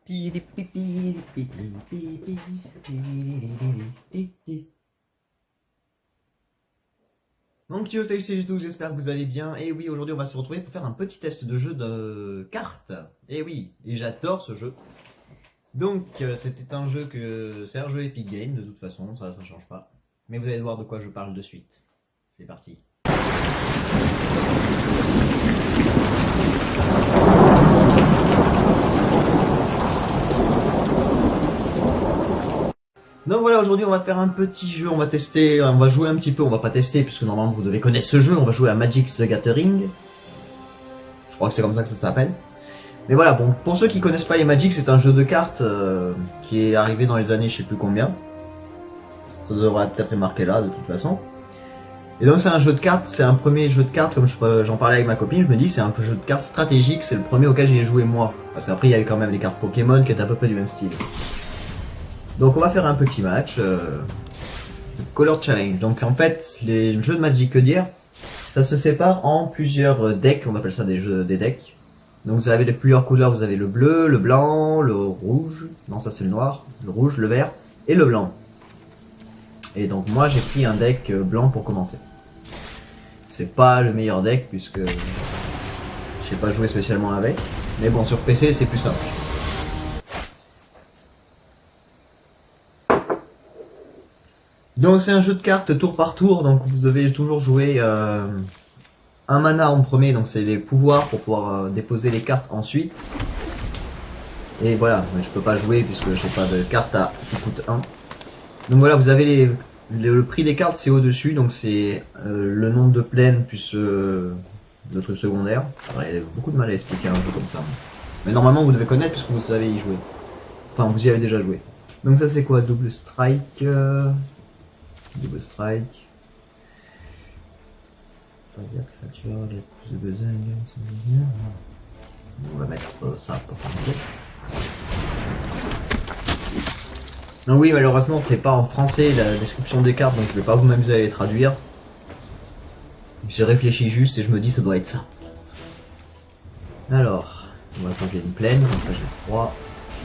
Donc yo, salut, c'est tout, j'espère que vous allez bien. Et oui, aujourd'hui on va se retrouver pour faire un petit test de jeu de cartes. Et oui, et j'adore ce jeu. Donc c'était un jeu c'est un jeu Epic Games de toute façon, ça change pas. Mais vous allez voir de quoi je parle de suite. C'est parti. Donc voilà, aujourd'hui on va faire un petit jeu, on va tester, on va jouer un petit peu, on va pas tester puisque normalement vous devez connaître ce jeu, on va jouer à Magic the Gathering. Je crois que c'est comme ça que ça s'appelle. Mais voilà, bon, pour ceux qui connaissent pas les Magic, c'est un jeu de cartes qui est arrivé dans les années je sais plus combien. Ça devrait peut-être être marqué là de toute façon. Et donc c'est un jeu de cartes, c'est un premier jeu de cartes, comme j'en parlais avec ma copine, je me dis c'est un jeu de cartes stratégique, c'est le premier auquel j'ai joué moi. Parce qu'après il y avait quand même les cartes Pokémon qui étaient à peu près du même style. Donc on va faire un petit match, Color Challenge. Donc en fait, les jeux de Magic, que dire, ça se sépare en plusieurs decks, on appelle ça des decks. Donc vous avez les plusieurs couleurs, vous avez le bleu, le blanc, le rouge, non ça c'est le noir, le rouge, le vert et le blanc. Et donc moi j'ai pris un deck blanc pour commencer. C'est pas le meilleur deck puisque j'ai pas joué spécialement avec, mais bon sur PC c'est plus simple. Donc c'est un jeu de cartes tour par tour, donc vous devez toujours jouer un mana en premier, donc c'est les pouvoirs pour pouvoir déposer les cartes ensuite. Et voilà, mais je peux pas jouer puisque j'ai pas de carte qui coûte 1. Donc voilà, vous avez le prix des cartes, c'est au-dessus, donc c'est le nombre de plaines plus le truc secondaire. Alors, il y a beaucoup de mal à expliquer un jeu comme ça. Mais normalement vous devez connaître puisque vous savez y jouer. Enfin, vous y avez déjà joué. Donc ça c'est quoi? Double strike. Double strike. Pas dire créature, les plus de besoin, on va mettre ça pour commencer. Donc oui, malheureusement c'est pas en français la description des cartes, donc je vais pas vous m'amuser à les traduire. J'ai réfléchi juste et je me dis ça doit être ça. Alors, on va changer une plaine, comme ça j'ai 3.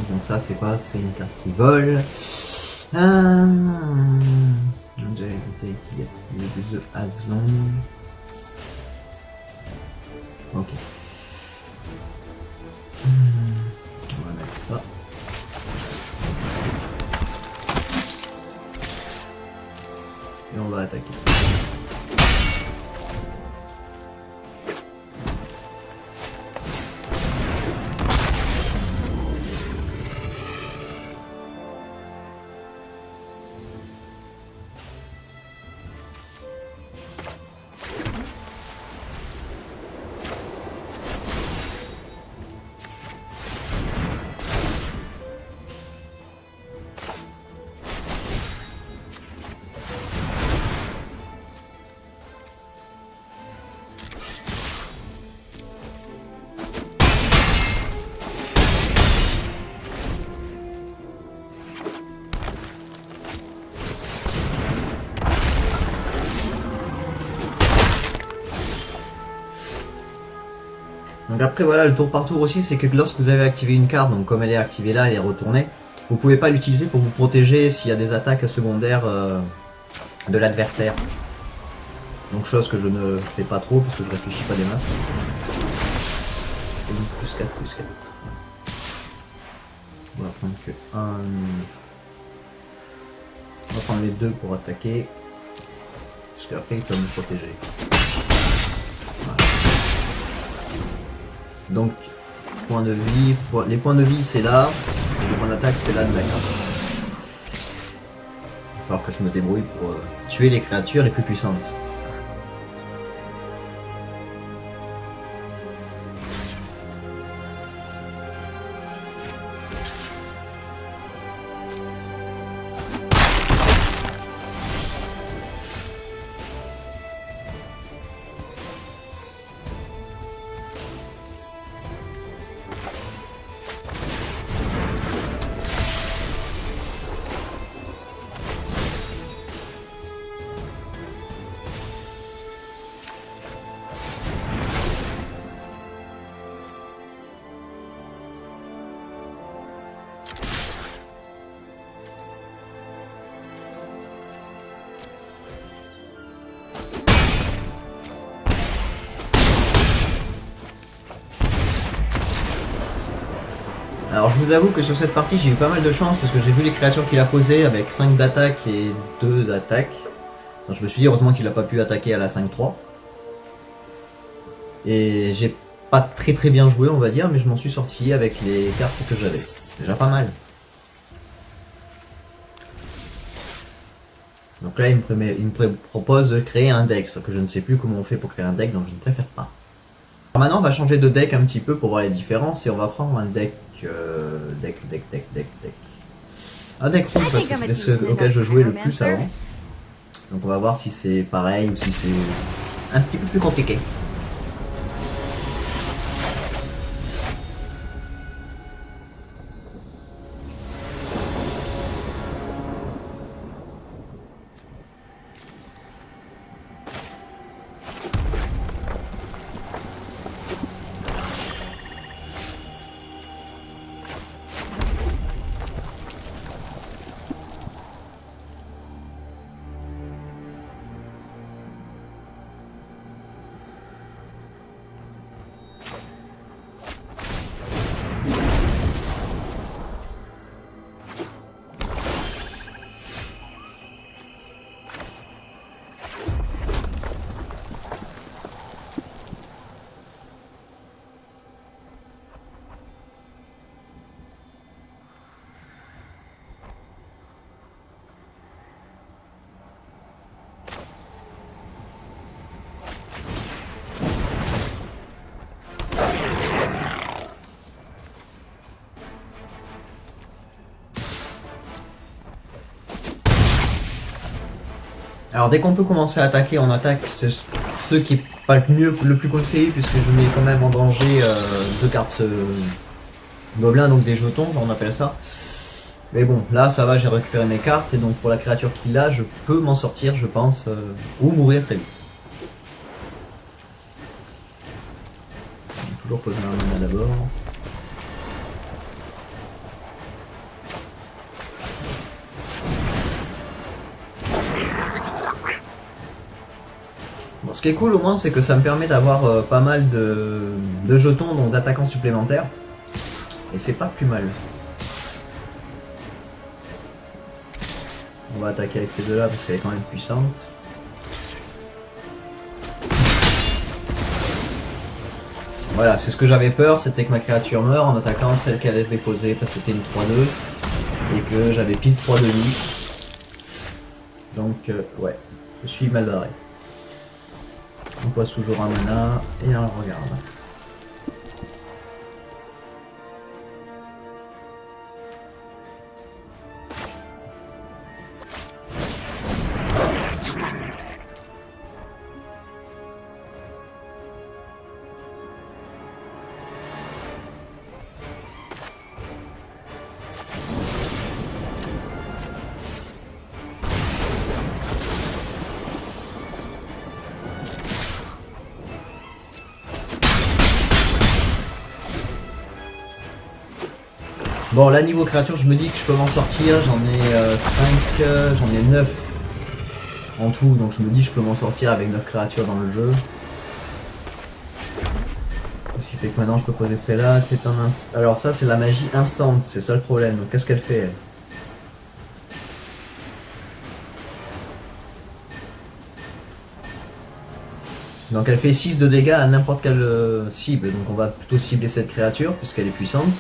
Donc ça c'est quoi? C'est une carte qui vole. J'ai évité qu'il y ait The Azlon. Ok. On va mettre ça. Et on va attaquer. Donc après voilà, le tour par tour aussi, c'est que lorsque vous avez activé une carte, donc comme elle est activée là, elle est retournée, vous pouvez pas l'utiliser pour vous protéger s'il y a des attaques secondaires de l'adversaire. Donc chose que je ne fais pas trop parce que je réfléchis pas des masses. Et donc plus 4, plus 4. On va prendre que 1. On va prendre les deux pour attaquer. Parce qu'après ils peuvent me protéger. Voilà. Donc, point de vie, les points de vie c'est là, et les points d'attaque c'est là de la carte. Il va falloir que je me débrouille pour tuer les créatures les plus puissantes. Alors je vous avoue que sur cette partie j'ai eu pas mal de chance parce que j'ai vu les créatures qu'il a posées avec 5 d'attaque et 2 d'attaque. Je me suis dit heureusement qu'il a pas pu attaquer à la 5-3. Et j'ai pas très bien joué on va dire, mais je m'en suis sorti avec les cartes que j'avais. Déjà pas mal. Donc là il me propose de créer un deck, sauf que je ne sais plus comment on fait pour créer un deck, donc je ne préfère pas. Alors maintenant on va changer de deck un petit peu pour voir les différences et on va prendre un deck... Un deck rouge parce que c'était ce auquel je jouais le plus avant. Donc on va voir si c'est pareil ou si c'est un petit peu plus compliqué. Alors dès qu'on peut commencer à attaquer, on attaque. C'est ce qui est pas le plus conseillé puisque je mets quand même en danger 2 cartes gobelins, donc des jetons, on appelle ça. Mais bon, là ça va, j'ai récupéré mes cartes et donc pour la créature qu'il a, je peux m'en sortir, je pense, ou mourir très vite. Toujours poser un mana d'abord. Bon, ce qui est cool au moins, c'est que ça me permet d'avoir pas mal de jetons, donc d'attaquants supplémentaires. Et c'est pas plus mal. On va attaquer avec ces deux-là parce qu'elle est quand même puissante. Voilà, c'est ce que j'avais peur, c'était que ma créature meure en attaquant celle qu'elle avait posée, parce que c'était une 3-2, et que j'avais pile 3 de lui. Donc, ouais, je suis mal barré. On passe toujours un mana, et on regarde. Bon, là niveau créature, je me dis que je peux m'en sortir, j'en ai 5, j'en ai 9 en tout, donc je me dis que je peux m'en sortir avec 9 créatures dans le jeu. Ce qui fait que maintenant je peux poser celle-là, c'est un alors ça c'est la magie instant, c'est ça le problème, donc qu'est-ce qu'elle fait elle? Donc elle fait 6 de dégâts à n'importe quelle cible, donc on va plutôt cibler cette créature puisqu'elle est puissante.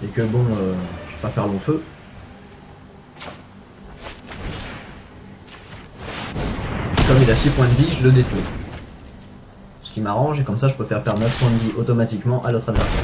Et que bon, je vais pas faire long feu. Comme il a 6 points de vie, je le détruis. Ce qui m'arrange, et comme ça je peux faire perdre 9 points de vie automatiquement à l'autre adversaire.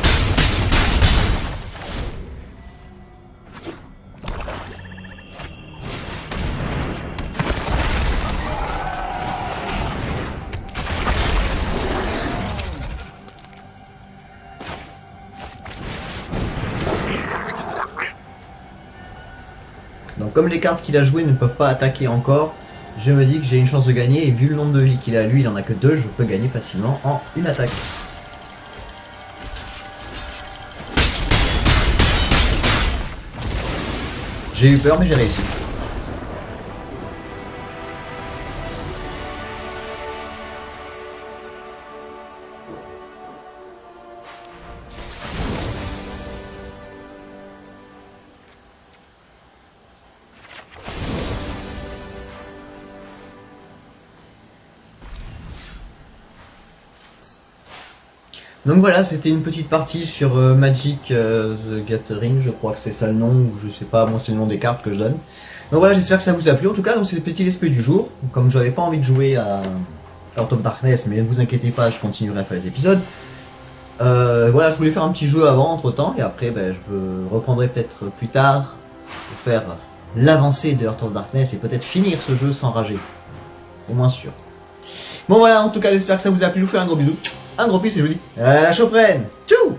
Donc comme les cartes qu'il a jouées ne peuvent pas attaquer encore, je me dis que j'ai une chance de gagner et vu le nombre de vie qu'il a lui, il en a que 2, je peux gagner facilement en une attaque. J'ai eu peur mais j'ai réussi. Donc voilà, c'était une petite partie sur Magic the Gathering, je crois que c'est ça le nom, ou je sais pas, moi c'est le nom des cartes que je donne. Donc voilà, j'espère que ça vous a plu. En tout cas, donc c'est le petit let's play du jour. Comme j'avais pas envie de jouer à Heart of Darkness, mais ne vous inquiétez pas, je continuerai à faire les épisodes. Voilà, je voulais faire un petit jeu avant, entre temps, et après je reprendrai peut-être plus tard pour faire l'avancée de Heart of Darkness et peut-être finir ce jeu sans rager. C'est moins sûr. Bon voilà, en tout cas, j'espère que ça vous a plu. Je vous fais un gros bisou, un gros peace et je vous dis à la prochaine. Tchou!